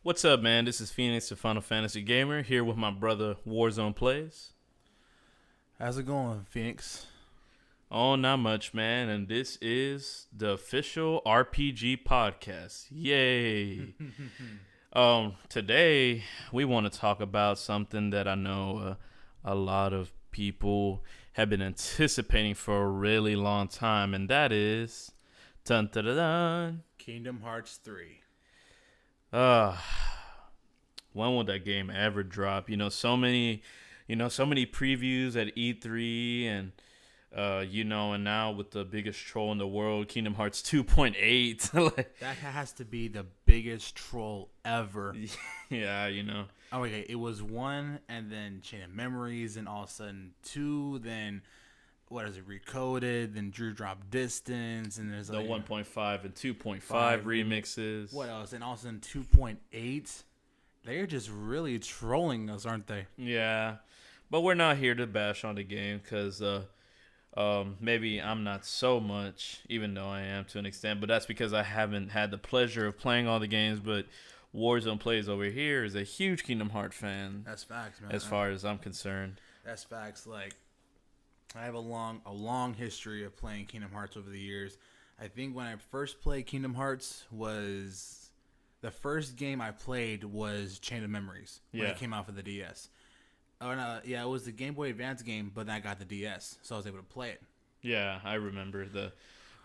What's up, man? This is Fenix, the Final Fantasy Gamer, here with my brother WarZone Plays. How's it going, Phoenix? Oh, not much, man. And this is the official RPG podcast. Yay! Today we want to talk about something that I know a lot of people have been anticipating for a really long time, and that is dun dun dun dun. Kingdom Hearts 3. Uh, when will that game ever drop? So many previews at E3 and and now with the biggest troll in the world, Kingdom Hearts 2.8. Like, That has to be the biggest troll ever. yeah, Oh, okay, it was 1, and then Chain of Memories, and all of a sudden 2, then, what is it, Recoded, then Drew Drop Distance, and there's the like 1.5 and 2.5 5 remixes. what else? And all of a sudden 2.8. They're just really trolling us, aren't they? Yeah, but we're not here to bash on the game because maybe I'm not so much, even though I am to an extent, but that's because I haven't had the pleasure of playing all the games. But WarZone Plays over here is a huge Kingdom Hearts fan, That's facts, man. as far as I'm concerned. That's facts. Like, I have a long history of playing Kingdom Hearts over the years. I think when I first played Kingdom Hearts was the first game I played was Chain of Memories when Yeah. it came out for the DS. Oh no, yeah, it was the Game Boy Advance game, but then I got the DS, so I was able to play it. Yeah, I remember the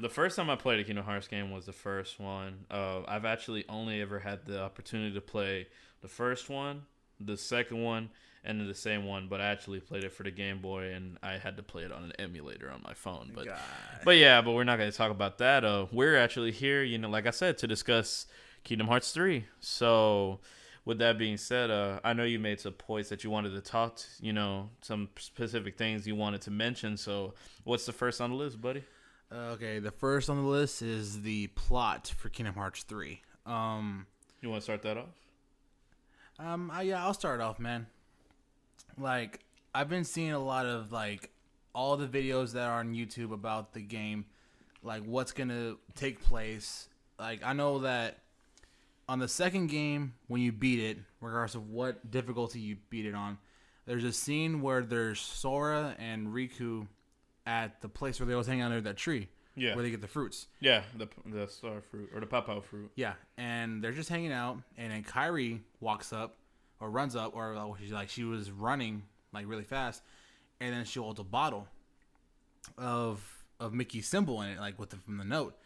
first time I played a Kingdom Hearts game was the first one. I've actually only ever had the opportunity to play the first one, the second one, and then the same one. But I actually played it for the Game Boy, and I had to play it on an emulator on my phone. But God. but we're not going to talk about that. We're actually here, like I said, to discuss Kingdom Hearts 3. So with that being said, I know you made some points that you wanted to talk, some specific things you wanted to mention. So what's the first on the list, buddy? Okay, the first on the list is the plot for Kingdom Hearts 3. You want to start that off? Yeah, I'll start off, man. Like, I've been seeing a lot of, like, all the videos that are on YouTube about the game, like, what's gonna take place. Like, I know that on the second game, when you beat it, regardless of what difficulty you beat it on, there's a scene where there's Sora and Riku at the place where they always hang out under that tree, Yeah. where they get the fruits. Yeah, the star fruit or the papao fruit. Yeah, and they're just hanging out, and then Kyrie walks up, or runs up, or she was running like really fast, and then she holds a bottle of Mickey's symbol in it, like from the note,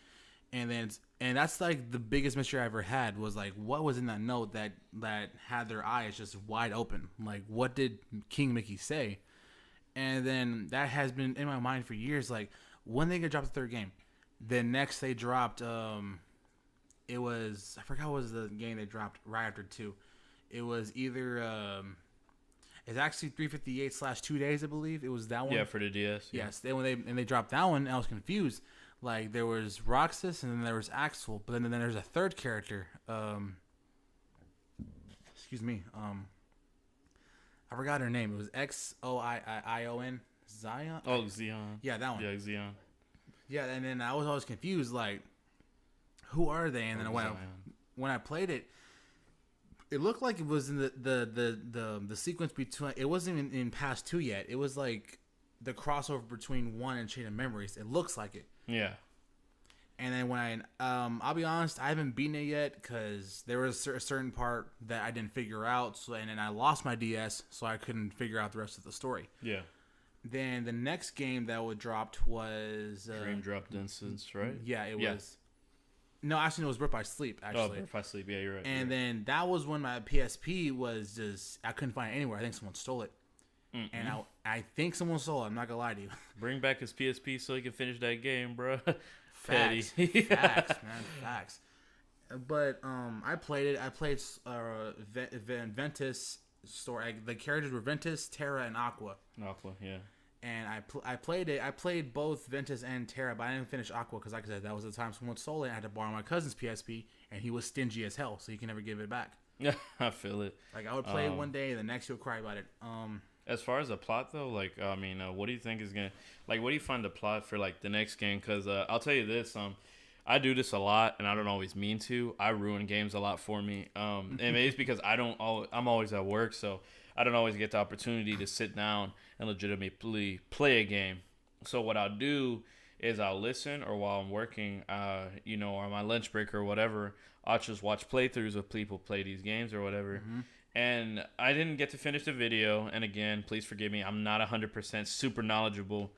and that's like the biggest mystery I ever had was like what was in that note that had their eyes just wide open, like what did King Mickey say? And then that has been in my mind for years, like when they gonna drop the third game. Then next they dropped it was, I forgot what was the game they dropped right after 2. It was either it's actually 358/2 days, I believe. It was that one. Yeah, for the DS. Yeah. Yes. Then when they dropped that one, I was confused. Like there was Roxas and then there was Axel, but then there's a third character. Excuse me. I forgot her name. It was Xoiion. Zion. Oh, Xeon. Yeah, that one. Yeah, Xeon. Yeah, and then I was always confused, like, who are they? And then when I played it, it looked like it was in the sequence between. It wasn't even in past 2 yet. It was like the crossover between 1 and Chain of Memories. It looks like it. Yeah. And then when I'll be honest, I haven't beaten it yet because there was a certain part that I didn't figure out. So and then I lost my DS, so I couldn't figure out the rest of the story. Yeah. Then the next game that was dropped was Dream Drop Distance, right? Yeah, it was. No, actually, no, it was Birth by Sleep. Oh, Actually, Birth by Sleep. Yeah, you're right. and then that was when my PSP was just I couldn't find it anywhere. I think someone stole it, and I think someone stole it. I'm not gonna lie to you. Bring back his PSP so he can finish that game, bro. Facts, facts, man, facts. But I played it. I played Ventus story. The characters were Ventus, Terra, and Aqua. Aqua, yeah. And I played it. I played both Ventus and Terra, but I didn't finish Aqua because, like I said, that was the time someone stole it. I had to borrow my cousin's PSP, and he was stingy as hell, so he can never give it back. Yeah, I feel it. Like I would play it one day, and the next he would cry about it. As far as the plot though, like what do you think is gonna, like, what do you find the plot for like the next game? Because I'll tell you this, I do this a lot, and I don't always mean to. I ruin games a lot for me. And maybe it's because I'm always at work, so I don't always get the opportunity to sit down and legitimately play a game. So what I'll do is I'll listen, or while I'm working, or on my lunch break or whatever, I'll just watch playthroughs of people play these games or whatever. Mm-hmm. And I didn't get to finish the video. And again, please forgive me. I'm not 100% super knowledgeable.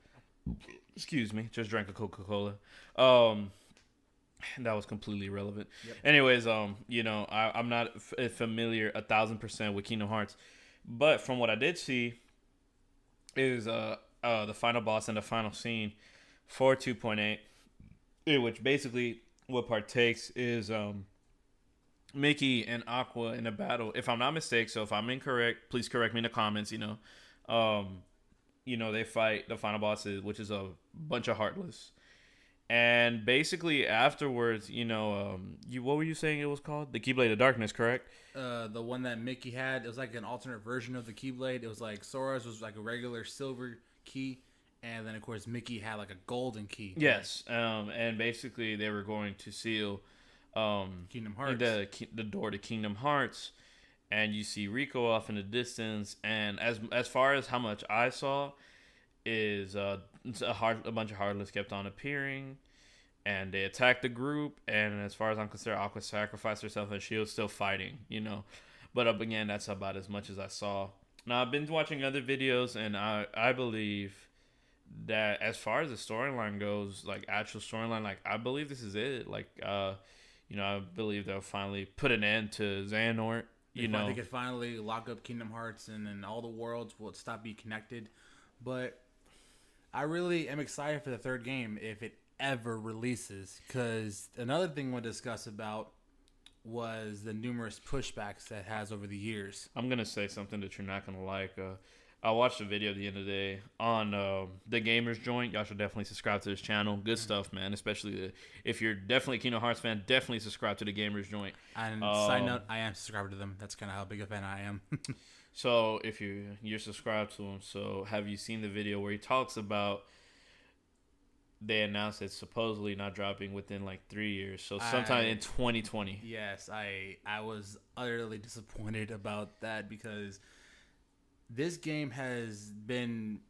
Excuse me. Just drank a Coca-Cola. That was completely irrelevant. Yep. Anyways, I'm not familiar 1,000% with Kingdom Hearts. But from what I did see is the final boss and the final scene for 2.8, which basically what partakes is Mickey and Aqua in a battle. If I'm not mistaken, so if I'm incorrect, please correct me in the comments. They fight the final bosses, which is a bunch of Heartless. And basically afterwards, what were you saying it was called? The Keyblade of Darkness, correct? The one that Mickey had, it was like an alternate version of the Keyblade. It was like Sora's was like a regular silver key, and then of course Mickey had like a golden key. Yes. And basically they were going to seal Kingdom Hearts, the door to Kingdom Hearts, and you see Rico off in the distance. And as far as how much I saw, is a bunch of Heartless kept on appearing, and they attacked the group. And as far as I'm concerned, Aqua sacrificed herself, and she was still fighting, But up again, that's about as much as I saw. Now I've been watching other videos, and I believe that as far as the storyline goes, like actual storyline, like I believe this is it. Like I believe they'll finally put an end to Xehanort. They could finally lock up Kingdom Hearts, and then all the worlds will stop being connected. But I really am excited for the third game if it ever releases, because another thing we'll discuss about was the numerous pushbacks that has over the years. I'm gonna say something that you're not gonna like. I watched a video the other day on the Gamers Joint. Y'all should definitely subscribe to this channel. Good stuff, man. Especially if you're definitely a Kingdom Hearts fan, definitely subscribe to the Gamers Joint. And side note, I am subscribed to them. That's kind of how big a fan I am. So if you're subscribed to him, so have you seen the video where he talks about they announced it's supposedly not dropping within like 3 years, so sometime in 2020. Yes, I was utterly disappointed about that, because this game has been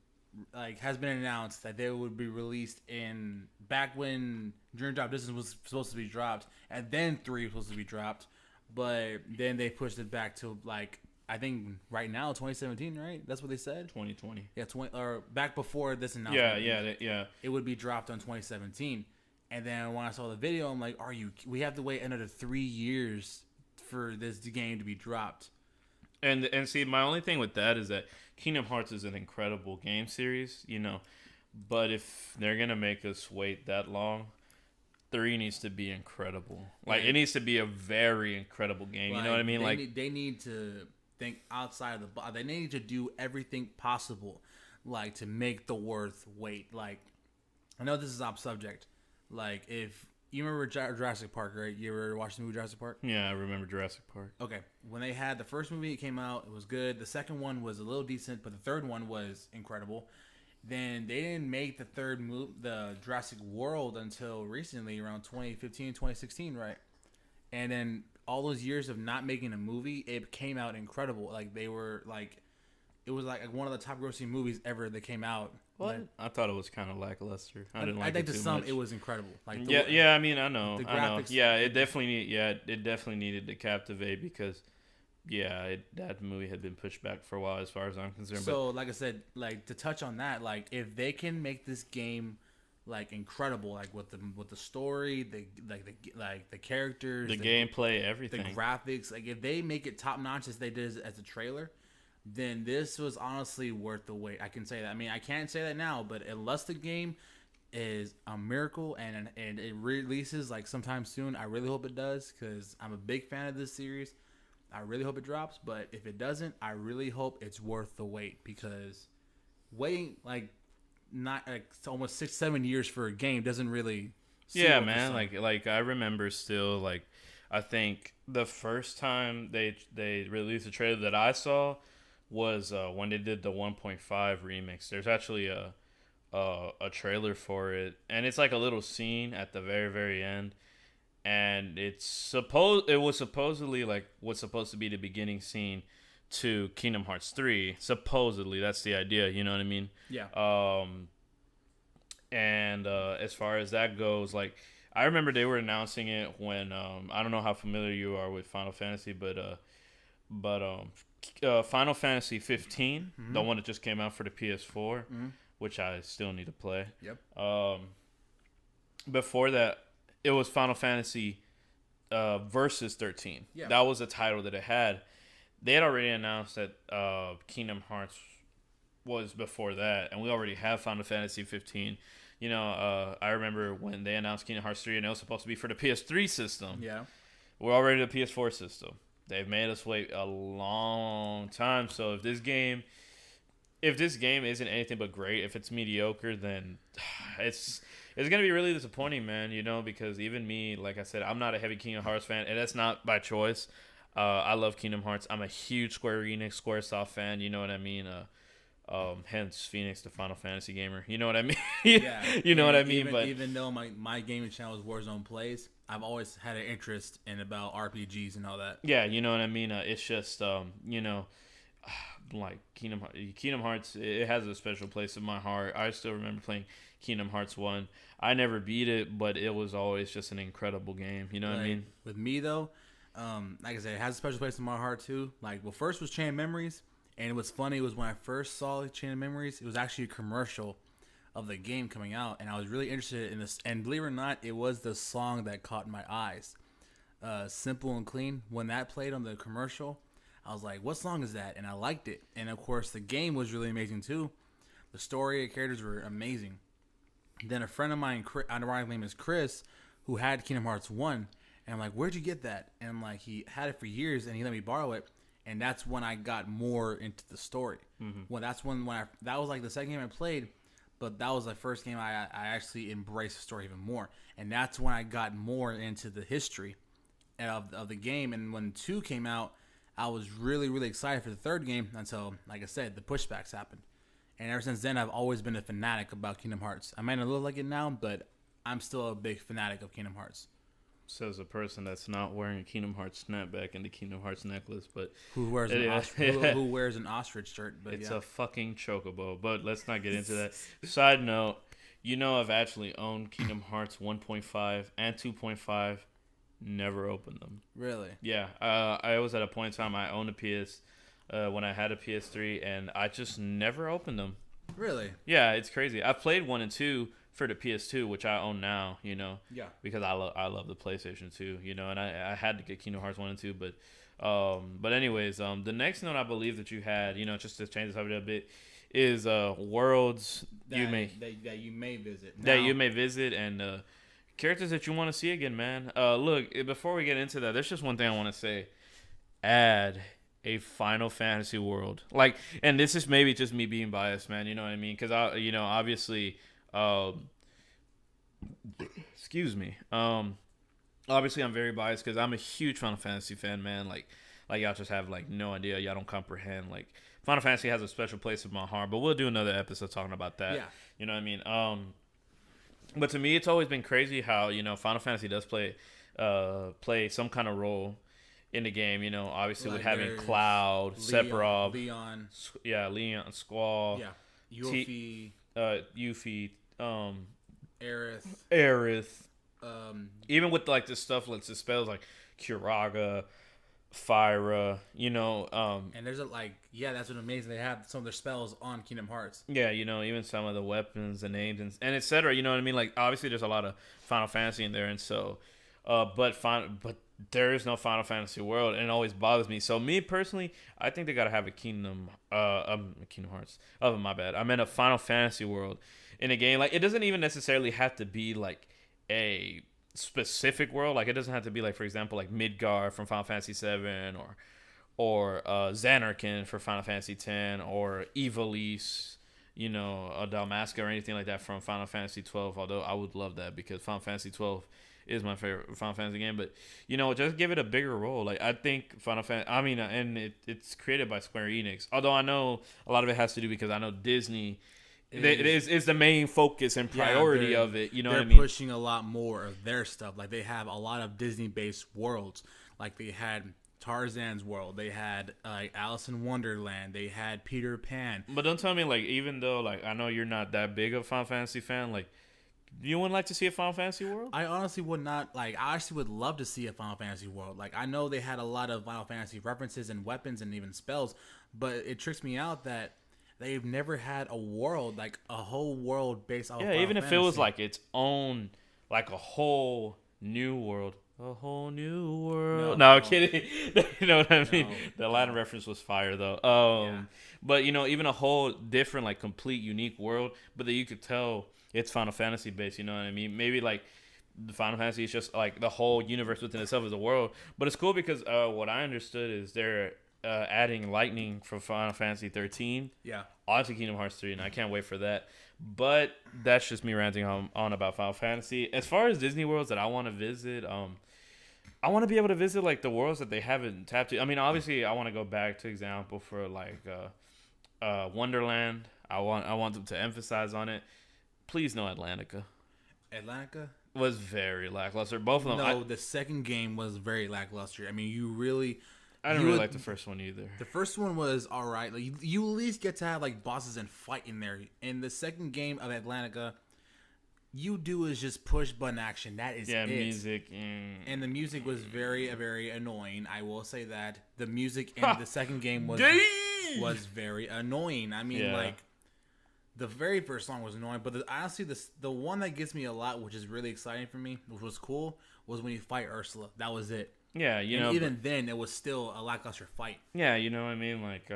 announced that they would be released in back when Dream Drop Distance was supposed to be dropped, and then 3 was supposed to be dropped, but then they pushed it back to like, I think right now 2017, right? That's what they said. 2020. Yeah, or back before this announcement. Yeah. It would be dropped on 2017, and then when I saw the video, I'm like, we have to wait another 3 years for this game to be dropped. And see, my only thing with that is that Kingdom Hearts is an incredible game series, but if they're gonna make us wait that long, 3 needs to be incredible. Like, it needs to be a very incredible game. You know what I mean? They need to think outside of the box. They need to do everything possible, like, to make the worth wait. Like, I know this is off subject. Like, if you remember Jurassic Park, right? You ever watched the movie Jurassic Park? Yeah, I remember Jurassic Park. Okay. When they had the first movie, it came out, it was good. The second one was a little decent, but the third one was incredible. Then they didn't make the third the Jurassic World, until recently, around 2015, 2016, right? And then all those years of not making a movie, it came out incredible. Like, they were like, it was like one of the top grossing movies ever that came out. What? I thought it was kind of lackluster. I didn't like it too much. I think to some it was incredible. Like, yeah. I mean, I know. The graphics. Yeah, it definitely needed to captivate, because that movie had been pushed back for a while, as far as I'm concerned. So, like I said, like, to touch on that, like, if they can make this game like incredible, like with the story, the characters, the gameplay, everything, the graphics, like if they make it top notch as they did as a trailer, then this was honestly worth the wait. I can say that. I mean, I can't say that now, but unless the game is a miracle and it releases like sometime soon, I really hope it does, because I'm a big fan of this series. I really hope it drops, but if it doesn't, I really hope it's worth the wait, because waiting like not like almost 6-7 years for a game doesn't really. Yeah, man. Like I remember still, like, I think the first time they released a trailer that I saw was when they did the 1.5 remix. There's actually a a trailer for it, and it's like a little scene at the very very end, and it was supposedly like what's supposed to be the beginning scene to Kingdom Hearts 3. Supposedly, that's the idea. You know what I mean? Yeah. And as far as that goes, like I remember they were announcing it when I don't know how familiar you are with Final Fantasy, but Final Fantasy 15, the one that just came out for the PS4, which I still need to play. Yep. Before that, it was Final Fantasy Versus 13. Yeah. That was the title that it had. They had already announced that Kingdom Hearts was before that, and we already have Final Fantasy 15. You know, I remember when they announced Kingdom Hearts 3, and it was supposed to be for the PS3 system. Yeah. We're already the PS4 system. They've made us wait a long time. So if this game isn't anything but great, if it's mediocre, then it's gonna be really disappointing, man. You know, because even me, like I said, I'm not a heavy Kingdom Hearts fan, and that's not by choice. I love Kingdom Hearts. I'm a huge Square Enix, Squaresoft fan. You know what I mean? Hence Fenix, the Final Fantasy gamer. You know what I mean? Yeah. You know what I mean? But even though my gaming channel is WarZone Plays, I've always had an interest in about RPGs and all that. yeah, you know what I mean? It's just, you know, like Kingdom Hearts, it has a special place in my heart. I still remember playing Kingdom Hearts 1. I never beat it, but it was always just an incredible game. You know what I mean? With me, though, like I said, it has a special place in my heart, too. Like, well, first was Chain of Memories. And what's funny was when I first saw Chain of Memories, it was actually a commercial of the game coming out. And I was really interested in this. And believe it or not, it was the song that caught my eyes. Simple and Clean. When that played on the commercial, I was like, what song is that? And I liked it. And, of course, the game was really amazing, too. The story and characters were amazing. Then a friend of mine, ironically name is Chris, who had Kingdom Hearts 1. And I'm like, where'd you get that? And I'm like, he had it for years, and he let me borrow it. And that's when I got more into the story. Mm-hmm. Well, that was like the second game I played, but that was the first game I actually embraced the story even more. And that's when I got more into the history of the game. And when 2 came out, I was really, really excited for the third game until, like I said, the pushbacks happened. And ever since then, I've always been a fanatic about Kingdom Hearts. I might not look like it now, but I'm still a big fanatic of Kingdom Hearts. Says a person that's not wearing a Kingdom Hearts snapback and the Kingdom Hearts necklace, but who wears an ostrich shirt? But it's a fucking chocobo. But let's not get into that. Side note, you know, I've actually owned Kingdom Hearts 1.5 and 2.5. Never opened them. Really? Yeah. I was at a point in time I owned a PS when I had a PS3, and I just never opened them. Really? Yeah, it's crazy. I've played 1 and 2 for the PS2, which I own now, you know. Yeah. Because I love the PlayStation 2, you know, and I had to get Kingdom Hearts 1 and 2, but anyways, the next note I believe that you had, you know, just to change the subject a bit, is worlds that you may visit. Now, that you may visit, and characters that you want to see again, man. Look, before we get into that, there's just one thing I want to say. Add a Final Fantasy world. Like, and this is maybe just me being biased, man, you know what I mean? Because, obviously... excuse me. Obviously I'm very biased because I'm a huge Final Fantasy fan, man. Like y'all just have like no idea. Y'all don't comprehend. Like Final Fantasy has a special place in my heart, but we'll do another episode talking about that. Yeah. You know what I mean? But to me, it's always been crazy how, you know, Final Fantasy does play some kind of role in the game. You know, obviously like with having Cloud, Sephiroth, Leon, Squall, Yuffie, Aerith. Even with like the stuff like the spells like Curaga, Fyra, you know, and there's that's what amazing. They have some of their spells on Kingdom Hearts. Yeah, you know, even some of the weapons, the names, and etc. You know what I mean? Like obviously there's a lot of Final Fantasy in there, and so, but there is no Final Fantasy world, and it always bothers me. So me personally, I think they gotta have a Kingdom Hearts. Oh my bad, I meant a Final Fantasy world in a game. Like it doesn't even necessarily have to be like a specific world. Like it doesn't have to be like, for example, like Midgar from Final Fantasy 7 or Xanarkand for Final Fantasy 10 or Ivalice, you know, Dalmasca or anything like that from Final Fantasy 12. Although I would love that because Final Fantasy 12 is my favorite Final Fantasy game. But you know, just give it a bigger role. Like I think Final Fantasy. I mean, and it's created by Square Enix. Although I know a lot of it has to do because I know Disney is the main focus and priority of it. You know what I mean? They're pushing a lot more of their stuff. Like they have a lot of Disney-based worlds. Like they had Tarzan's world. They had Alice in Wonderland. They had Peter Pan. But don't tell me like even though like I know you're not that big of a Final Fantasy fan, like you wouldn't like to see a Final Fantasy world? I honestly would not like. I actually would love to see a Final Fantasy world. Like I know they had a lot of Final Fantasy references and weapons and even spells, but it tricks me out that they've never had a world, like a whole world based off. Yeah, even if it was like its own, like a whole new world. A whole new world. No, I'm kidding. You know what I mean? The Latin reference was fire, though. But, you know, even a whole different, like, complete, unique world, but that you could tell it's Final Fantasy based, you know what I mean? Maybe, like, the Final Fantasy is just, like, the whole universe within itself is a world. But it's cool because what I understood is they're adding Lightning from Final Fantasy 13 onto Kingdom Hearts 3, and I can't wait for that. But that's just me ranting on about Final Fantasy. As far as Disney worlds that I want to visit, I want to be able to visit like the worlds that they haven't tapped to. I mean, obviously, I want to go back to example for like Wonderland. I want them to emphasize on it. Please no Atlantica. Atlantica was very lackluster. Both of them. No, the second game was very lackluster. I mean, you really. I didn't really like the first one either. The first one was all right. Like you at least get to have like bosses and fight in there. In the second game of Atlantica, you do is just push button action. That is it. Music. And the music was very, very annoying. I will say that the music in the second game was very annoying. I mean, like the very first song was annoying, but honestly, the one that gets me a lot, which is really exciting for me, which was cool, was when you fight Ursula. That was it. Yeah, even then, it was still a lackluster fight. Yeah, you know what I mean. Like,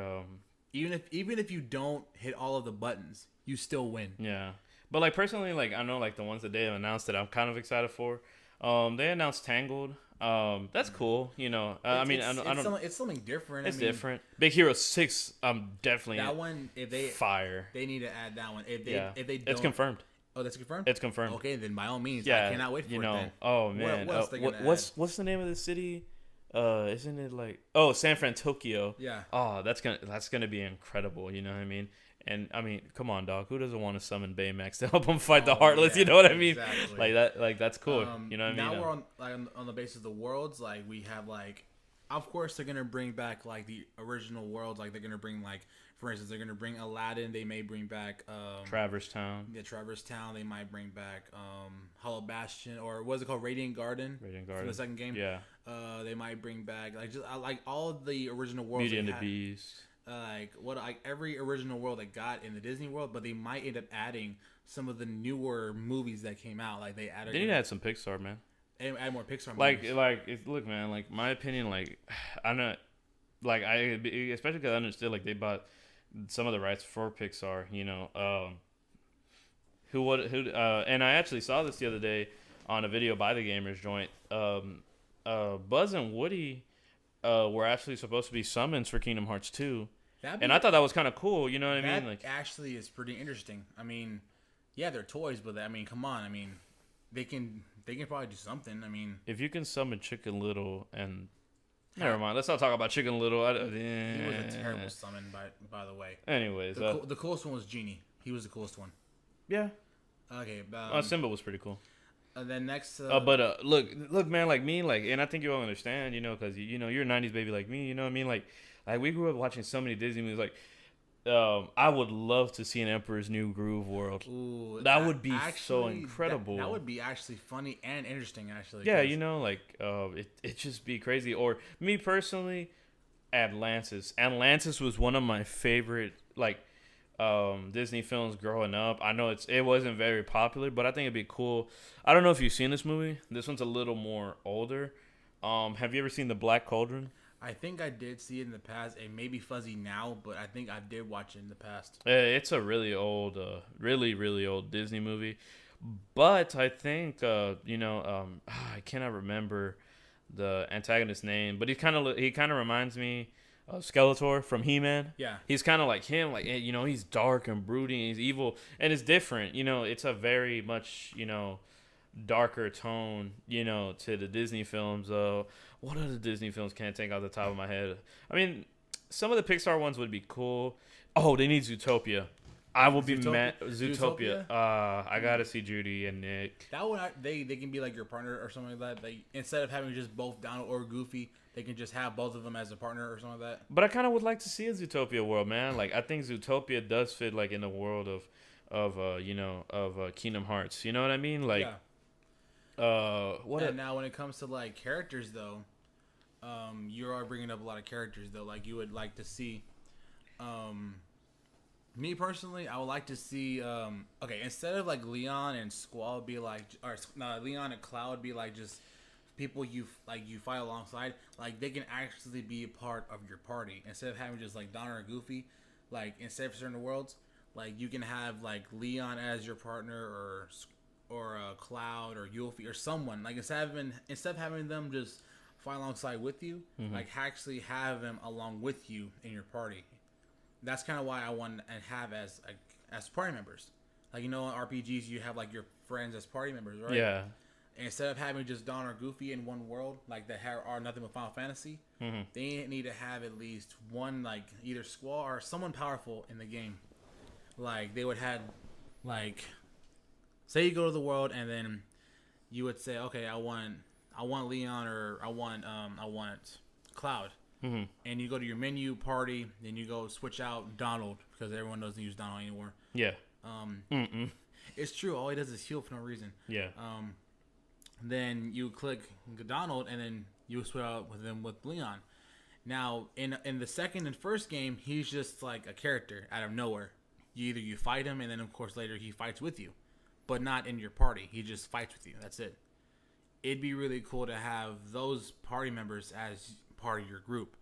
even if you don't hit all of the buttons, you still win. Yeah, but like personally, like I know like the ones that they have announced that I'm kind of excited for. They announced Tangled. That's cool. You know, I mean, it's something different. It's different. Big Hero 6. I'm definitely that one. If they fire, they need to add that one. If they don't, it's confirmed. Oh, that's confirmed? It's confirmed. Okay, then by all means, I cannot wait for it then. Oh, man. What's the name of the city? Isn't it like... Oh, San Francisco. Yeah. Oh, that's gonna be incredible, you know what I mean? And, I mean, come on, dog. Who doesn't want to summon Baymax to help him fight the Heartless? You know what I mean? Exactly. Like that's cool. You know what I mean? Now we're on the basis of the worlds. Like, we have, like... Of course, they're going to bring back, like, the original worlds. Like, they're going to bring, like... For instance, they're going to bring Aladdin. They may bring back... Traverse Town. Yeah, Traverse Town. They might bring back Hollow Bastion. Or what is it called? Radiant Garden. For the second game. Yeah. They might bring back... Like all of the original worlds. Beauty and the Beast. Every original world that got in the Disney World. But they might end up adding some of the newer movies that came out. Like, they added... They need to add some Pixar, man. Add more Pixar movies. Look, man, like, my opinion, like, I'm not... Like, especially because I understood, like, they bought... some of the rights for Pixar, you know, and I actually saw this the other day on a video by the Gamers Joint. Buzz and Woody were actually supposed to be summons for Kingdom Hearts 2, and I thought that was kind of cool. You know what I mean? Like, actually is pretty interesting. I mean, yeah, they're toys, but I mean, come on. I mean, they can probably do something. I mean, if you can summon Chicken Little and never mind. Let's not talk about Chicken Little. He was a terrible summon, by the way. Anyways, the coolest one was Genie. He was the coolest one. Yeah. Okay. Simba was pretty cool. Then next. Look, man, like me, like, and I think you all understand, you know, because you know you're a '90s baby like me. You know what I mean? Like we grew up watching so many Disney movies. Like, I would love to see an Emperor's New Groove world. Ooh, that would be so incredible. That would be actually funny and interesting, actually. Yeah, you know, like it just be crazy. Or me personally, Atlantis. Atlantis was one of my favorite like Disney films growing up. I know it wasn't very popular, but I think it'd be cool. I don't know if you've seen this movie. This one's a little more older. Have you ever seen The Black Cauldron? I think I did see it in the past. It may be fuzzy now, but I think I did watch it in the past. It's a really old, really old Disney movie. But I think, I cannot remember the antagonist's name, but he kind of reminds me of Skeletor from He-Man. Yeah. He's kind of like him, like, you know, he's dark and brooding, he's evil, and it's different. You know, it's a very much, you know, darker tone, you know, to the Disney films. What other Disney films can't think off the top of my head? I mean, some of the Pixar ones would be cool. Oh, they need Zootopia. I will be mad. Zootopia. Zootopia? I gotta see Judy and Nick. That one, they can be like your partner or something like that. They, instead of having just both Donald or Goofy, they can just have both of them as a partner or something like that. But I kind of would like to see a Zootopia world, man. Like I think Zootopia does fit like in the world of Kingdom Hearts. You know what I mean? Like, Now when it comes to like characters though, you are bringing up a lot of characters though. Like you would like to see, me personally, I would like to see, instead of like Leon and Squall be like, Leon and Cloud be like just people you fight alongside. Like they can actually be a part of your party instead of having just like Donner or Goofy. Like instead of certain worlds, like you can have like Leon as your partner or Cloud or Yuffie or someone. Like instead of having them just fight alongside with you, like actually have them along with you in your party. That's kind of why I want to have as party members. Like, you know, in RPGs, you have, like, your friends as party members, right? Yeah. Instead of having just Don or Goofy in one world, like, that are nothing but Final Fantasy, they need to have at least one, like, either Squall or someone powerful in the game. Like, they would have, like, say you go to the world and then you would say, okay, I want Leon or I want Cloud. And you go to your menu party, then you go switch out Donald because everyone doesn't use Donald anymore. Yeah. It's true. All he does is heal for no reason. Yeah. Then you click Donald, and then you switch out with him with Leon. Now, in the second and first game, he's just like a character out of nowhere. You fight him, and then of course later he fights with you, but not in your party. He just fights with you. That's it. It'd be really cool to have those party members as part of your group.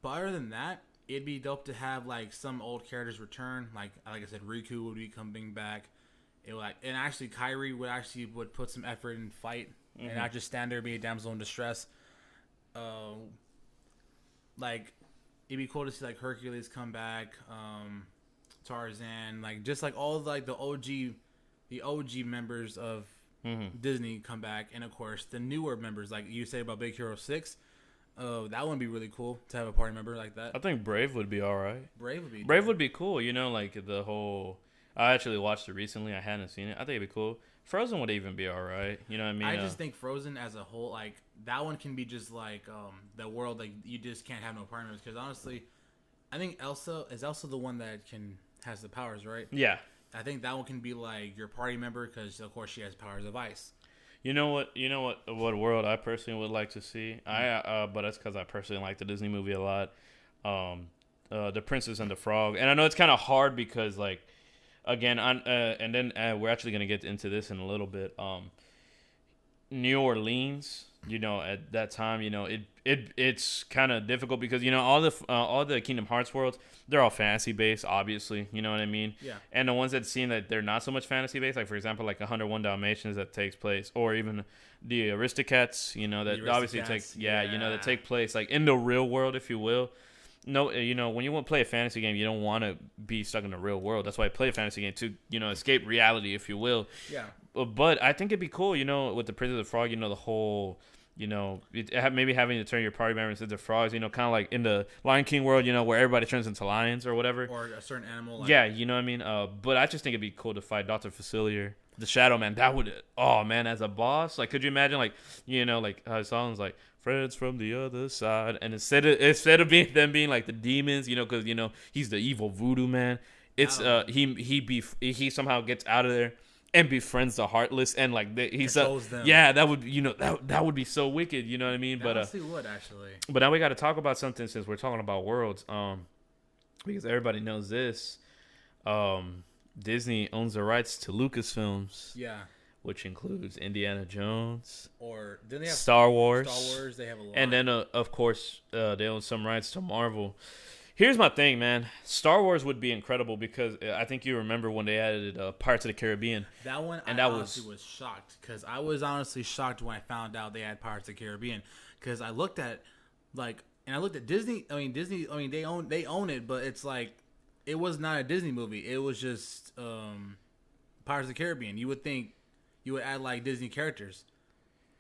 But other than that, it'd be dope to have like some old characters return. Like I said, Riku would be coming back. And actually Kairi would put some effort in fight and not just stand there and be a damsel in distress. Like it'd be cool to see like Hercules come back, Tarzan, like just like all like the OG members of Disney come back, and of course the newer members like you say about Big Hero 6. That would be really cool to have a party member like that. I think Brave would be all right. Brave would be cool. You know, like the whole. I actually watched it recently. I hadn't seen it. I think it'd be cool. Frozen would even be all right. You know what I mean? I just think Frozen as a whole, like that one can be just like the world. Like you just can't have no party members because honestly, I think Elsa is the one that has the powers, right? Yeah. I think that one can be like your party member because of course she has powers of ice. You know what world I personally would like to see? But that's because I personally like the Disney movie a lot. The Princess and the Frog, and I know it's kind of hard because like, again, and then we're actually gonna get into this in a little bit. New Orleans, you know, at that time, you know, it's kind of difficult because you know all the Kingdom Hearts worlds, they're all fantasy based, obviously, you know what I mean? Yeah. And the ones that seem that they're not so much fantasy based, like for example, like 101 Dalmatians that takes place, or even the Aristocats, you know, that obviously that take place like in the real world, if you will. No, you know, when you want to play a fantasy game, you don't want to be stuck in the real world. That's why I play a fantasy game to, you know, escape reality, if you will. Yeah. But I think it'd be cool, you know, with the Princess of the Frog, you know, the whole, you know, maybe having to turn your party members into frogs, you know, kind of like in the Lion King world, you know, where everybody turns into lions or whatever. Or a certain animal. Like you know what I mean? But I just think it'd be cool to fight Dr. Facilier, the Shadow Man. That would, as a boss, like, could you imagine, like, you know, like, how songs like, friends from the other side, and instead of being like the demons, you know, because, you know, he's the evil voodoo man, it's he somehow gets out of there and befriends the Heartless, and like that would, you know, that would be so wicked, you know what I mean? That honestly would, actually. But now we got to talk about something since we're talking about worlds, because everybody knows this, Disney owns the rights to Lucasfilms. Yeah. Which includes Indiana Jones, or then they have Star Wars. They have a lot, and then of course they own some rights to Marvel. Here's my thing, man. Star Wars would be incredible because I think you remember when they added Pirates of the Caribbean. That one, and I honestly was shocked because I was honestly shocked when I found out they had Pirates of the Caribbean because I looked at Disney. I mean, they own it, but it's like it was not a Disney movie. It was just Pirates of the Caribbean. You would think you would add like Disney characters.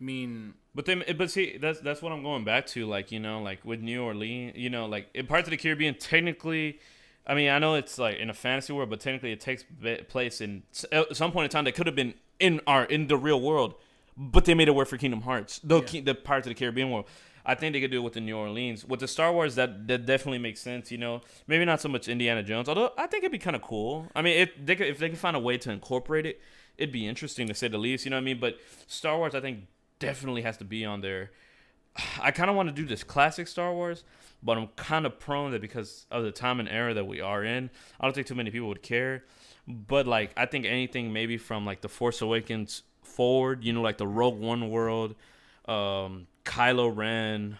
I mean, but see, that's what I'm going back to. Like, you know, like with New Orleans, you know, like in Pirates of the Caribbean, technically, I mean, I know it's like in a fantasy world, but technically it takes place in at some point in time that could have been in the real world, but they made it work for Kingdom Hearts, the Pirates of the Caribbean world. I think they could do it with the New Orleans. With the Star Wars, that definitely makes sense. You know, maybe not so much Indiana Jones, although I think it'd be kind of cool. I mean, if they could find a way to incorporate it, it'd be interesting to say the least. You know what I mean? But Star Wars, I think, definitely has to be on there. I kind of want to do this classic Star Wars, but I'm kind of prone that because of the time and era that we are in, I don't think too many people would care. But like, I think anything maybe from like the Force Awakens forward, you know, like the Rogue One world, Kylo Ren,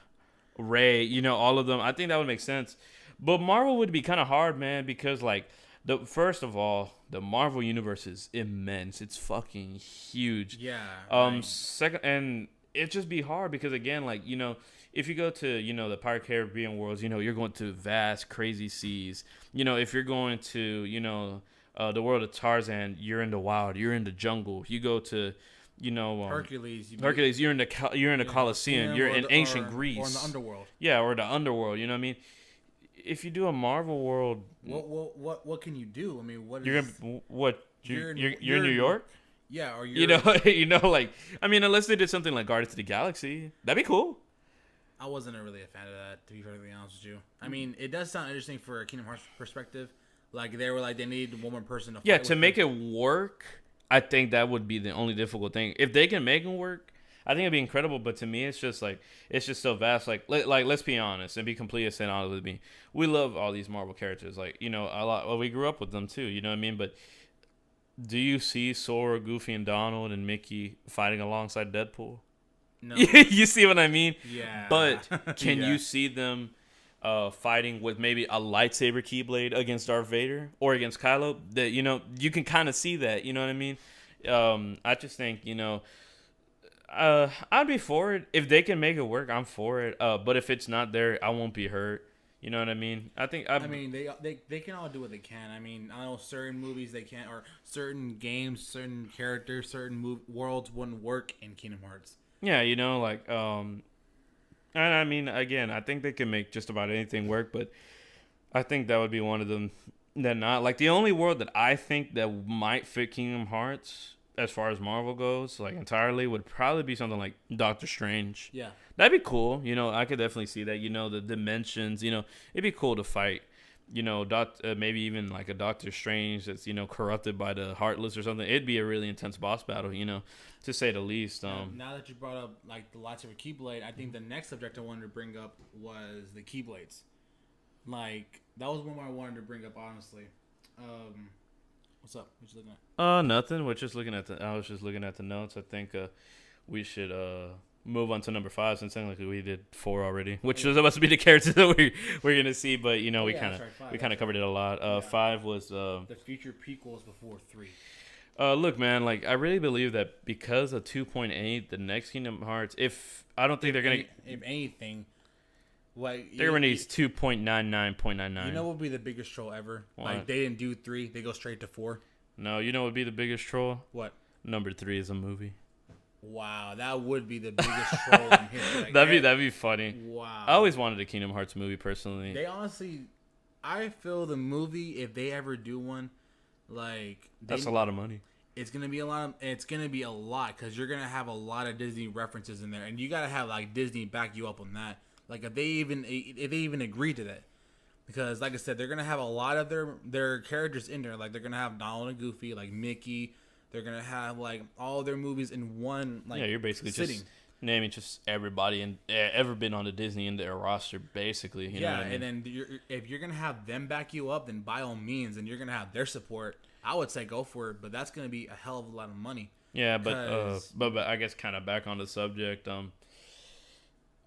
Rey, you know, all of them. I think that would make sense. But Marvel would be kind of hard, man, because like first of all, the Marvel universe is immense. It's fucking huge. Yeah. Second, and it'd just be hard because again, like, you know, if you go to, you know, the Pirate Caribbean worlds, you know, you're going to vast, crazy seas. You know, if you're going to, you know, the world of Tarzan, you're in the wild, you're in the jungle. You go to, you know, Hercules, you're in the Colosseum, you're in ancient Greece, or in the underworld. Yeah, or the underworld. You know what I mean? If you do a Marvel world, what can you do? I mean, you're in New York. Yeah, or you know, like, I mean, unless they did something like Guardians of the Galaxy, that'd be cool. I wasn't really a fan of that, to be perfectly honest with you. I mean, it does sound interesting for a Kingdom Hearts perspective. Like, they were like, they need one more person to fight. Yeah, to make it work, I think that would be the only difficult thing. If they can make it work, I think it'd be incredible. But to me, it's just like, it's just so vast. Like let's be honest and be completely honest with me. We love all these Marvel characters. Like, you know, a lot. Well, we grew up with them too. You know what I mean? But do you see Sora, Goofy, and Donald and Mickey fighting alongside Deadpool? No. You see what I mean? Yeah. But can you see them fighting with maybe a lightsaber keyblade against Darth Vader or against Kylo? That, you know, you can kind of see that. You know what I mean? I just think, you know, I'd be for it. If they can make it work, I'm for it. But if it's not there, I won't be hurt. You know what I mean? I mean, they can all do what they can. I mean, I know certain movies they can't, or certain games, certain characters, certain worlds wouldn't work in Kingdom Hearts. Yeah, you know, like, and I mean, again, I think they can make just about anything work, but I think that would be one of them that not. Like, the only world that I think that might fit Kingdom Hearts as far as Marvel goes, like, entirely, would probably be something like Doctor Strange. Yeah. That'd be cool. You know, I could definitely see that. You know, the dimensions, you know, it'd be cool to fight. You know, maybe even like a Doctor Strange that's, you know, corrupted by the Heartless or something. It'd be a really intense boss battle, you know, to say the least. Now that you brought up like the lightsaber Keyblade, I think the next subject I wanted to bring up was the Keyblades. Like, that was one I wanted to bring up, honestly. What's up? What you looking at? Nothing. I was just looking at the notes. I think we should move on to number 5 since technically we did 4 already, which was supposed to be the characters that we're gonna see, but you know, we kind of covered it a lot. 5 was the future prequels before 3. Look, man, like, I really believe that because of 2.8, the next Kingdom Hearts, if anything, like, they're gonna need 2.99.99. You know what would be the biggest troll ever? What? Like, they didn't do 3, they go straight to 4. No, you know what would be the biggest troll? What? Number 3 is a movie. Wow, that would be the biggest troll in history. Like, that'd be funny. Wow. I always wanted a Kingdom Hearts movie personally. They honestly, I feel the movie, if they ever do one, like, that's a lot of money. It's gonna be a lot. Because you're gonna have a lot of Disney references in there, and you gotta have like Disney back you up on that. Like, if they even agree to that, because like I said, they're gonna have a lot of their characters in there. Like, they're gonna have Donald and Goofy, like Mickey. They're gonna have like all their movies in one. Like, yeah, you're basically sitting. Just naming just everybody and ever been on the Disney in their roster, basically. You know what I mean? And then if you're gonna have them back you up, then by all means, and you're gonna have their support, I would say go for it. But that's gonna be a hell of a lot of money. Yeah, but I guess kind of back on the subject.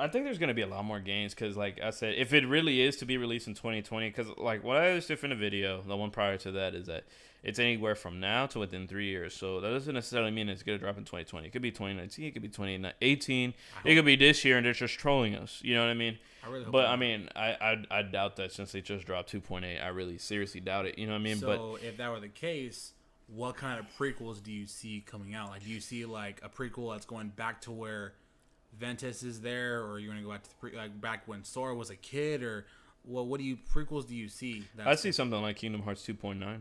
I think there's gonna be a lot more games because, like I said, if it really is to be released in 2020, because like what I understood from the video, the one prior to that, is that it's anywhere from now to within 3 years. So that doesn't necessarily mean it's going to drop in 2020. It could be 2019. It could be 2018. It could be this year, and they're just trolling us. You know what I mean? I really hope but, I mean, I doubt that since they just dropped 2.8. I really seriously doubt it. You know what I mean? So if that were the case, what kind of prequels do you see coming out? Like, do you see, like, a prequel that's going back to where Ventus is there? Or are you going to go back to back when Sora was a kid? Or what prequels do you see? I see something like Kingdom Hearts 2.9.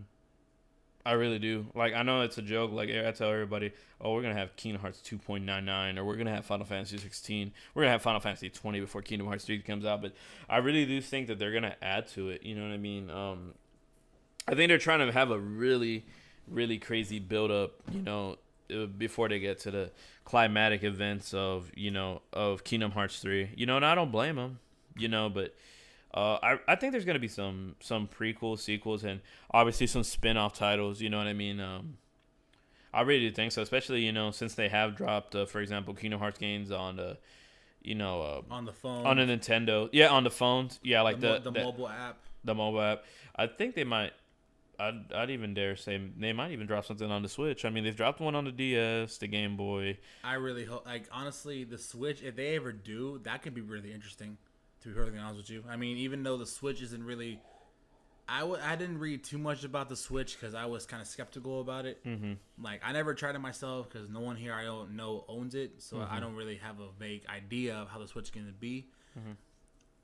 I really do. Like, I know it's a joke. Like, I tell everybody, oh, we're going to have Kingdom Hearts 2.99, or we're going to have Final Fantasy 16. We're going to have Final Fantasy 20 before Kingdom Hearts 3 comes out. But I really do think that they're going to add to it. You know what I mean? I think they're trying to have a really, really crazy build-up, before they get to the climatic events of Kingdom Hearts 3. And I don't blame them, but... I think there's gonna be some prequels, sequels, and obviously some spin-off titles. You know what I mean? I really do think so, especially since they have dropped, for example, Kingdom Hearts games on the, on the phone, on a Nintendo, yeah, on the phones, yeah, like the mobile app, the mobile app. I think they might. I'd even dare say they might even drop something on the Switch. I mean, they've dropped one on the DS, the Game Boy. I really hope, honestly, the Switch, if they ever do, that could be really interesting. To be perfectly honest with you, I mean, even though the Switch isn't really, I didn't read too much about the Switch because I was kind of skeptical about it. Mm-hmm. Like, I never tried it myself because no one here I don't know owns it, so I don't really have a vague idea of how the Switch is going to be. Mm-hmm.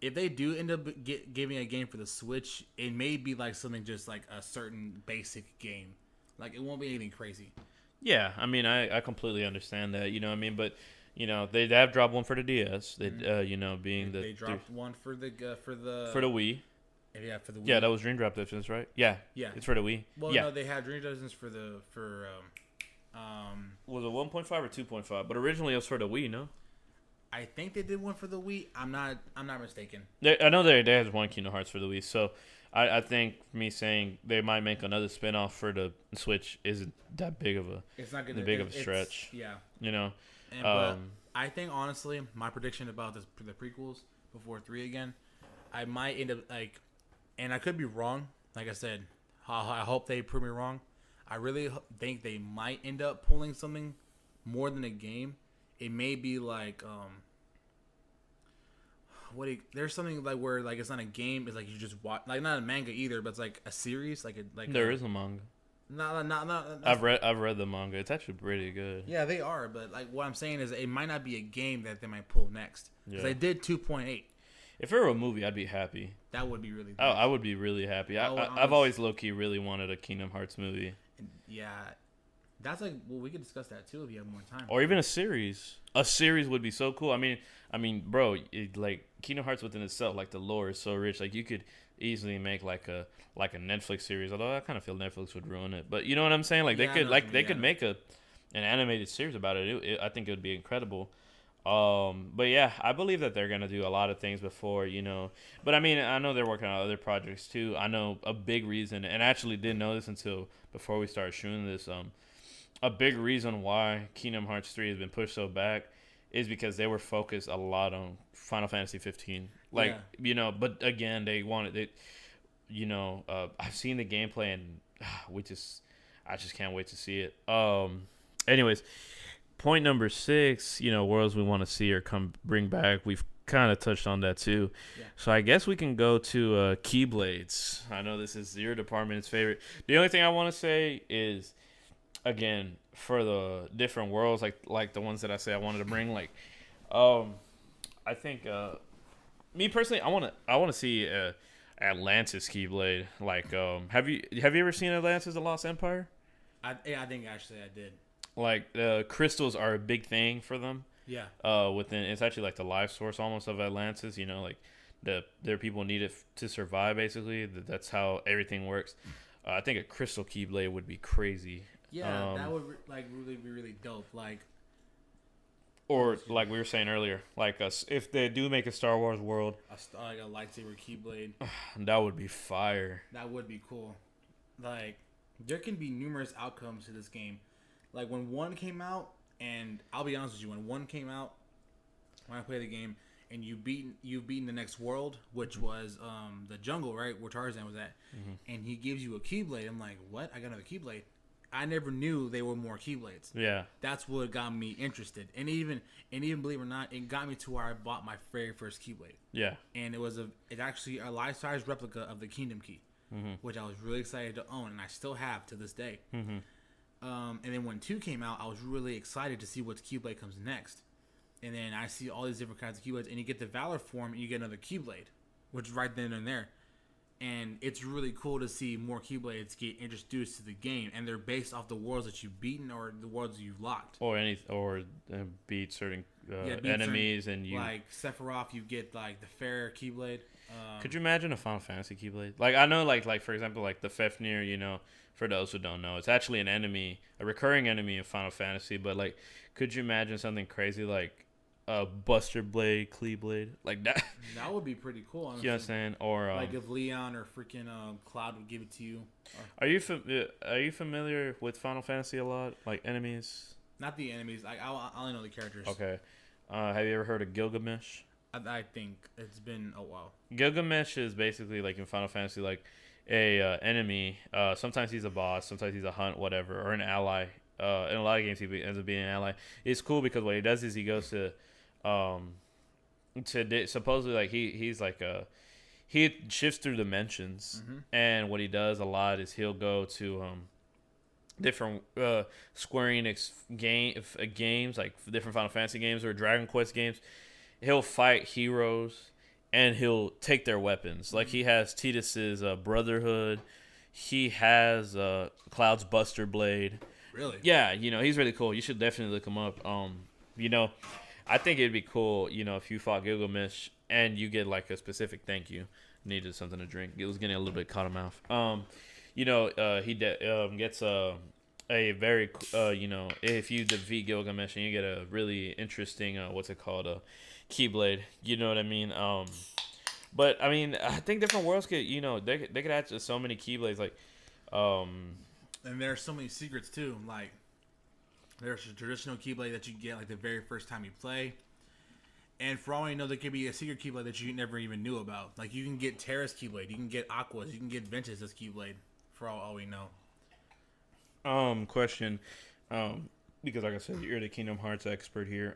If they do end up giving a game for the Switch, it may be like something just like a certain basic game. Like, it won't be anything crazy. Yeah, I mean, I completely understand that. You know what I mean? But they have dropped one for the DS. They, they dropped one for the Wii. Yeah, for the Wii. Yeah, that was Dream Drop Distance, right? Yeah, it's for the Wii. Well, yeah. No, they had Dream Distance for was it 1.5 or 2.5? But originally it was for the Wii, no? I think they did one for the Wii. I'm not mistaken. I know they had one Kingdom Hearts for the Wii, so I think me saying they might make another spinoff for the Switch isn't that big of a stretch. Yeah. But I think, honestly, my prediction about the prequels before 3 again, I might end up, and I could be wrong. Like I said, I hope they prove me wrong. I really think they might end up pulling something more than a game. It may be like, there's something like where like it's not a game. It's like you just watch, like not a manga either, but it's like a series. There is a manga. No. I've read the manga. It's actually pretty good. Yeah, they are. But like what I'm saying is, it might not be a game that they might pull next. Because they did 2.8. If it were a movie, I'd be happy. That would be really. Oh, I would be really happy. I've always low key really wanted a Kingdom Hearts movie. Yeah, that's we could discuss that too if you have more time. Or even a series. A series would be so cool. I mean, bro, like Kingdom Hearts within itself, like the lore is so rich. Like you could easily make like a Netflix series. Although I kind of feel Netflix would ruin it. But you know what I'm saying? Like they could make an animated series about it. I think it would be incredible. But yeah, I believe that they're gonna do a lot of things before, But I mean, I know they're working on other projects too. I know a big reason, and I actually didn't know this until before we started shooting this. A big reason why Kingdom Hearts 3 has been pushed so back is because they were focused a lot on Final Fantasy 15. But again, they wanted it. I've seen the gameplay, and I just can't wait to see it. Anyways. Point number 6, worlds we want to see or bring back. We've kind of touched on that too. Yeah. So I guess we can go to Keyblades. I know this is your department's favorite. The only thing I want to say is, again, for the different worlds, like the ones that I say I wanted to bring, I think me personally, I want to see Atlantis Keyblade. Have you ever seen Atlantis: The Lost Empire? I think actually I did. Like crystals are a big thing for them. Yeah. Within it's actually like the life source almost of Atlantis. Like their people need it to survive. Basically, that's how everything works. I think a crystal Keyblade would be crazy. Yeah, that would really be really dope. Or like we were saying earlier, if they do make a Star Wars world, like a lightsaber Keyblade, that would be fire. That would be cool. There can be numerous outcomes to this game. Like when 1 came out, and I'll be honest with you, when 1 came out, when I played the game, and you've beaten the next world, which was the jungle, right, where Tarzan was at, and he gives you a Keyblade. I'm like, what? I got another Keyblade. I never knew there were more Keyblades. Yeah, that's what got me interested, and even believe it or not, it got me to where I bought my very first Keyblade. Yeah, and it's actually a life-size replica of the Kingdom Key, which I was really excited to own, and I still have to this day. And then when 2 came out, I was really excited to see what Keyblade comes next. And then I see all these different kinds of Keyblades, and you get the Valor form, and you get another Keyblade. which is right then and there. And it's really cool to see more Keyblades get introduced to the game, and they're based off the worlds that you've beaten or the worlds you've locked. Or beat certain enemies, and you like Sephiroth, you get like the fair Keyblade. Could you imagine a Final Fantasy Keyblade? Like I know, like for example, like the Fafnir. You know, for those who don't know, it's actually an enemy, a recurring enemy in Final Fantasy. But like, could you imagine something crazy like a Buster Blade, Keyblade, like that? That would be pretty cool. Honestly. You know what I'm saying? Or like if Leon or freaking Cloud would give it to you. Are you familiar with Final Fantasy a lot? Like enemies? Not the enemies. I only know the characters. Okay. Have you ever heard of Gilgamesh? I think it's been a while. Gilgamesh is basically like in Final Fantasy, like a enemy. Sometimes he's a boss, sometimes he's a hunt, whatever, or an ally. In a lot of games, he ends up being an ally. It's cool because what he does is he goes to supposedly like he shifts through dimensions, and what he does a lot is he'll go to different Square Enix games, like different Final Fantasy games or Dragon Quest games. He'll fight heroes and he'll take their weapons. Like he has Tidus's Brotherhood. He has Cloud's Buster Blade. Really? Yeah, you know, he's really cool. You should definitely look him up. You know, I think it'd be cool, you know, if you fought Gilgamesh and you get like a specific thank you. Needed something to drink. It was getting a little bit caught in mouth. You know, he gets a very, you know, if you defeat Gilgamesh and you get a really interesting, what's it called, a Keyblade. You know what I mean? But I mean, I think different worlds could, you know, they could add just so many Keyblades, like, and there's so many secrets too. Like, there's a traditional Keyblade that you get like the very first time you play. And for all you know, there could be a secret Keyblade that you never even knew about. Like, you can get Terra's Keyblade, you can get Aqua's, you can get Ventus' Keyblade, for all we know. Question, because like I said, you're the Kingdom Hearts expert here.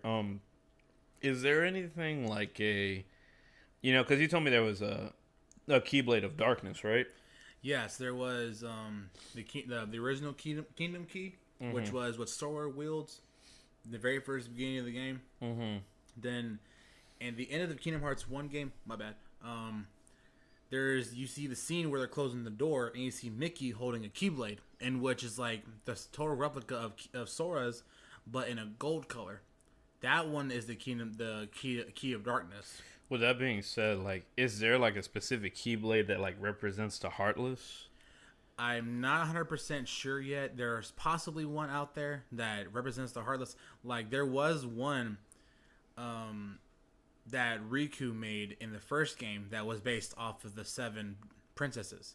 Is there anything like a, you know, because you told me there was a Keyblade of Darkness, right? Yes, there was the original Kingdom Key, which was what Sora wields, the very first beginning of the game. Then, and the end of the Kingdom Hearts 1 game, my bad. You see the scene where they're closing the door, and you see Mickey holding a Keyblade, and which is like the total replica of Sora's, but in a gold color. That one is the key of darkness. With that being said, like, is there like a specific Keyblade that like represents the Heartless? I'm not 100% sure yet. There's possibly one out there that represents the Heartless. Like, there was one that Riku made in the first game that was based off of the 7 princesses.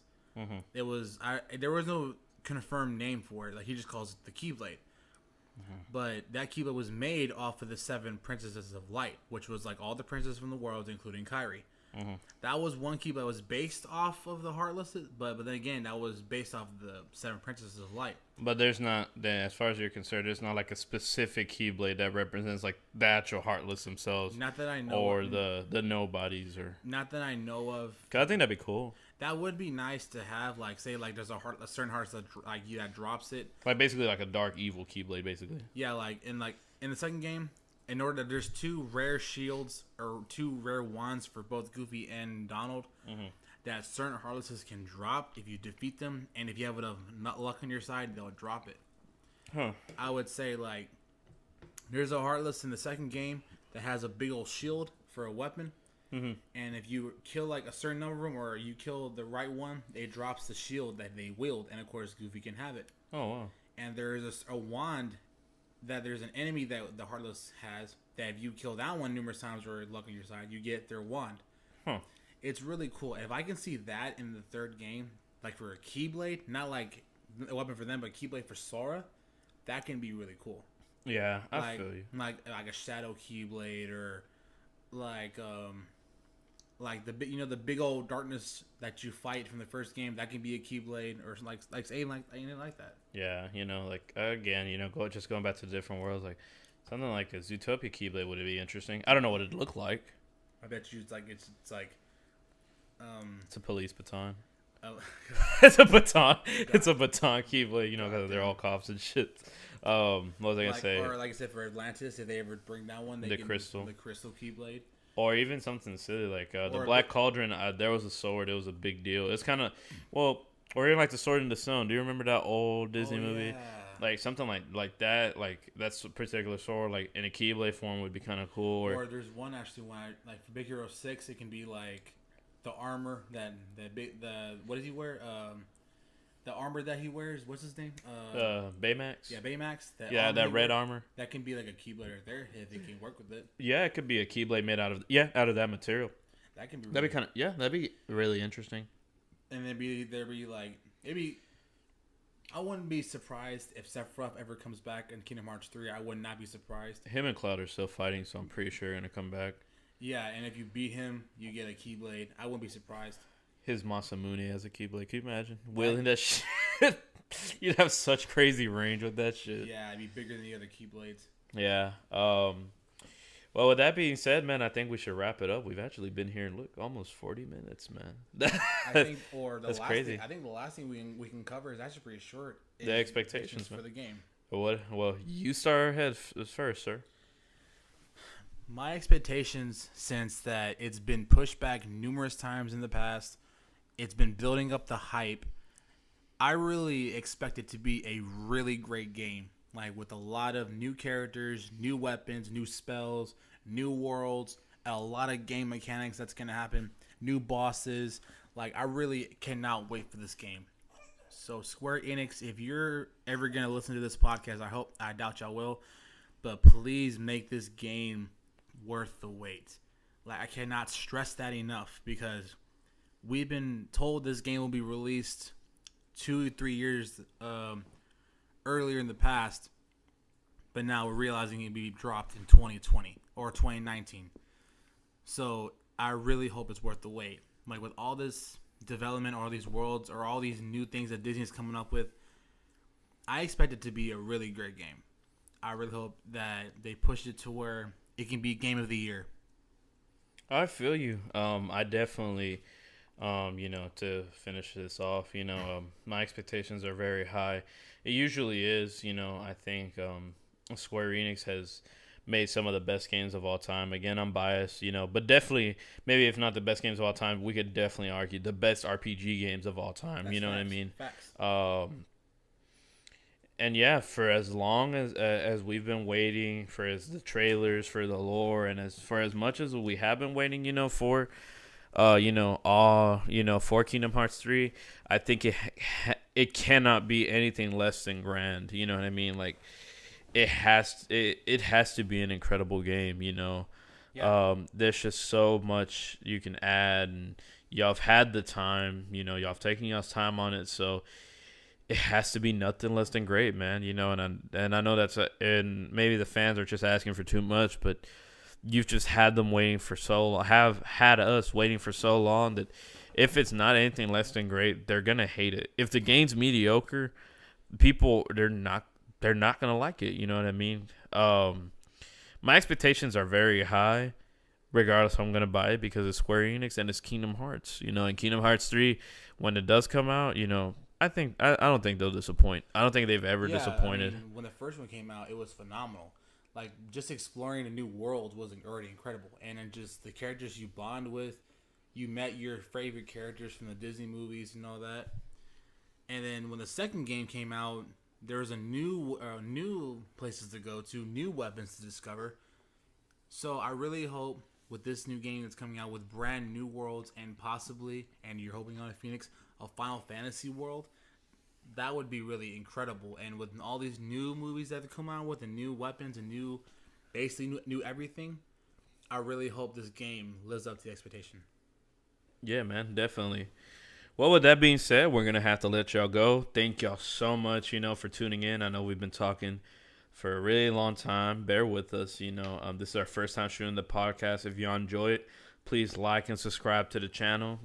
It was there was no confirmed name for it. Like, he just calls it the Keyblade. But that Keyblade was made off of the 7 princesses of light, which was like all the princesses from the world, including Kairi. That was one Keyblade that was based off of the Heartless, but then again, that was based off of the 7 princesses of light. But there's not, as far as you're concerned, there's not like a specific Keyblade that represents like the actual Heartless themselves. Not that I know or of. the nobodies, or not that I know of. Cause I think that'd be cool. That would be nice to have, like, say, like, there's a certain heart that that drops it, like basically like a dark evil Keyblade, basically. Yeah, like in the second game, in order there's 2 rare shields or 2 rare wands for both Goofy and Donald that certain Heartlesses can drop if you defeat them, and if you have enough luck on your side, they'll drop it. I would say, like, there's a Heartless in the second game that has a big old shield for a weapon. And if you kill like a certain number of them, or you kill the right one, it drops the shield that they wield, and of course Goofy can have it. Oh wow! And there's a wand that there's an enemy that the Heartless has that if you kill that one numerous times or luck on your side, you get their wand. It's really cool. If I can see that in the third game, like for a Keyblade, not like a weapon for them, but Keyblade for Sora, that can be really cool. Yeah, I feel you. Like a Shadow Keyblade, or like the big old darkness that you fight from the first game, that can be a Keyblade, or like anything like that. Yeah, you know, like again, you know, going back to different worlds, like something like a Zootopia Keyblade would be interesting. I don't know what it'd look like. I bet you it's a police baton. Oh. It's a baton. It's a baton Keyblade, you know, because they're all cops and shit. What was I gonna say? Or like I said, for Atlantis, if they ever bring down one, the crystal Keyblade. Or even something silly like the Or Black Cauldron. There was a sword. It was a big deal. It's kind of or even like the Sword in the Stone. Do you remember that old Disney movie? Yeah. Like something like that. Like that's a particular sword. Like in a Keyblade form would be kind of cool. Or there's one actually when like for Big Hero 6, it can be like the armor the what does he wear? The armor that he wears. What's his name? Baymax. Yeah, Baymax. That red armor. That can be like a Keyblade right there if they can work with it. Yeah, it could be a Keyblade made out of that material. That can be. That'd be kind of that'd be really interesting. And there'd be like maybe. I wouldn't be surprised if Sephiroth ever comes back in Kingdom Hearts 3. I would not be surprised. Him and Cloud are still fighting, so I'm pretty sure they're gonna come back. Yeah, and if you beat him, you get a Keyblade. I wouldn't be surprised. His Masamune has a Keyblade. Can you imagine wielding that shit? You'd have such crazy range with that shit. Yeah, it'd be bigger than the other Keyblades. Yeah. Well, with that being said, man, I think we should wrap it up. We've actually been here, almost 40 minutes, man. That's crazy. I think the last thing we can cover is actually pretty short. The expectations for the game. Well, you start ahead first, sir. My expectations, since that it's been pushed back numerous times in the past, it's been building up the hype. I really expect it to be a really great game. Like with a lot of new characters, new weapons, new spells, new worlds, a lot of game mechanics that's going to happen, new bosses. Like I really cannot wait for this game. So Square Enix, if you're ever going to listen to this podcast, I doubt y'all will, but please make this game worth the wait. Like I cannot stress that enough because we've been told this game will be released 2-3 years earlier in the past, but now we're realizing it'll be dropped in 2020 or 2019. So I really hope it's worth the wait. Like with all this development or all these worlds or all these new things that Disney's coming up with, I expect it to be a really great game. I really hope that they push it to where it can be game of the year. I feel you. I definitely, to finish this off, my expectations are very high. It usually is, I think Square Enix has made some of the best games of all time. Again, I'm biased, but definitely, maybe if not the best games of all time, we could definitely argue the best RPG games of all time. That's you know facts. what I mean? Facts. And yeah, for as long as we've been waiting for the trailers, for the lore, and for as much as we have been waiting, for for Kingdom Hearts 3, I think it cannot be anything less than grand. You know what I mean? Like it has to be an incredible game. Yeah. There's just so much you can add, and y'all have had the time. Y'all have taken y'all's time on it, so it has to be nothing less than great, man. And I know and maybe the fans are just asking for too much, but you've just had them waiting for have had us waiting for so long that if it's not anything less than great, they're gonna hate it. If the game's mediocre, people they're not gonna like it. You know what I mean? My expectations are very high, regardless if I'm gonna buy it because it's Square Enix and it's Kingdom Hearts. And Kingdom Hearts 3, when it does come out, I don't think they'll disappoint. I don't think they've ever disappointed. I mean, when the first one came out, it was phenomenal. Like just exploring a new world was already incredible, and then just the characters you bond with, you met your favorite characters from the Disney movies and all that. And then when the second game came out, there was a new places to go to, new weapons to discover. So I really hope with this new game that's coming out with brand new worlds and possibly, and you're hoping on a Phoenix, a Final Fantasy world, that would be really incredible. And with all these new movies that have come out with, and new weapons and new everything, I really hope this game lives up to the expectation. Yeah, man, definitely. Well, with that being said, we're going to have to let y'all go. Thank y'all so much, for tuning in. I know we've been talking for a really long time. Bear with us, this is our first time shooting the podcast. If y'all enjoy it, please like and subscribe to the channel.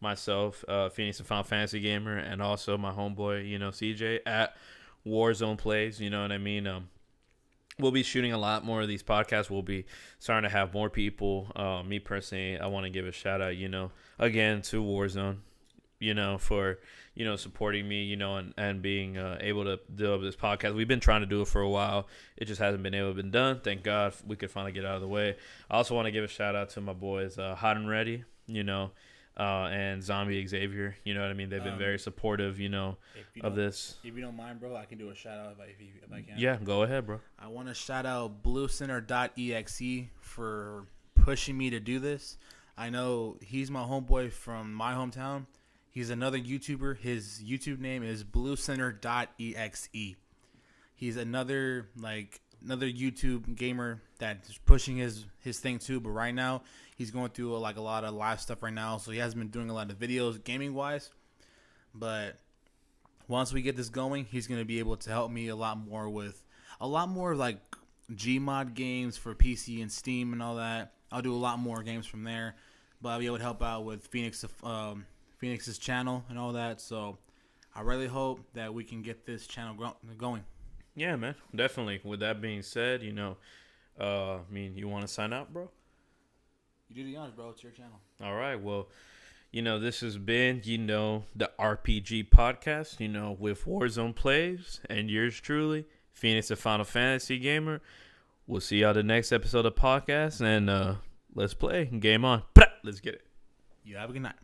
Myself, Fenix and Final Fantasy Gamer, and also my homeboy, CJ at WarZone Plays. You know what I mean? We'll be shooting a lot more of these podcasts. We'll be starting to have more people. Me personally, I want to give a shout out, again to WarZone. for, supporting me, and being able to do this podcast. We've been trying to do it for a while. It just hasn't been able to be done. Thank God we could finally get out of the way. I also want to give a shout out to my boys, Hot and Ready, and Zombie Xavier. You know what I mean? They've been very supportive, of this. If you don't mind, bro, I can do a shout out if I can. Yeah, go ahead, bro. I want to shout out BlueCenter.exe for pushing me to do this. I know he's my homeboy from my hometown. He's another YouTuber. His YouTube name is BlueCenter.exe. He's another YouTube gamer that's pushing his thing too. But right now, he's going through a lot of live stuff right now. So he hasn't been doing a lot of videos gaming wise. But once we get this going, he's going to be able to help me a lot more like Gmod games for PC and Steam and all that. I'll do a lot more games from there. But I'll be able to help out with Fenix's channel and all that. So I really hope that we can get this channel going. Yeah, man, definitely. With that being said, you want to sign out, bro? You do the honors, bro. It's your channel. All right. Well, this has been, the RPG podcast, with WarZone Plays, and yours truly, Fenix, a Final Fantasy gamer. We'll see y'all the next episode of podcast, and let's play. Game on. Let's get it. You have a good night.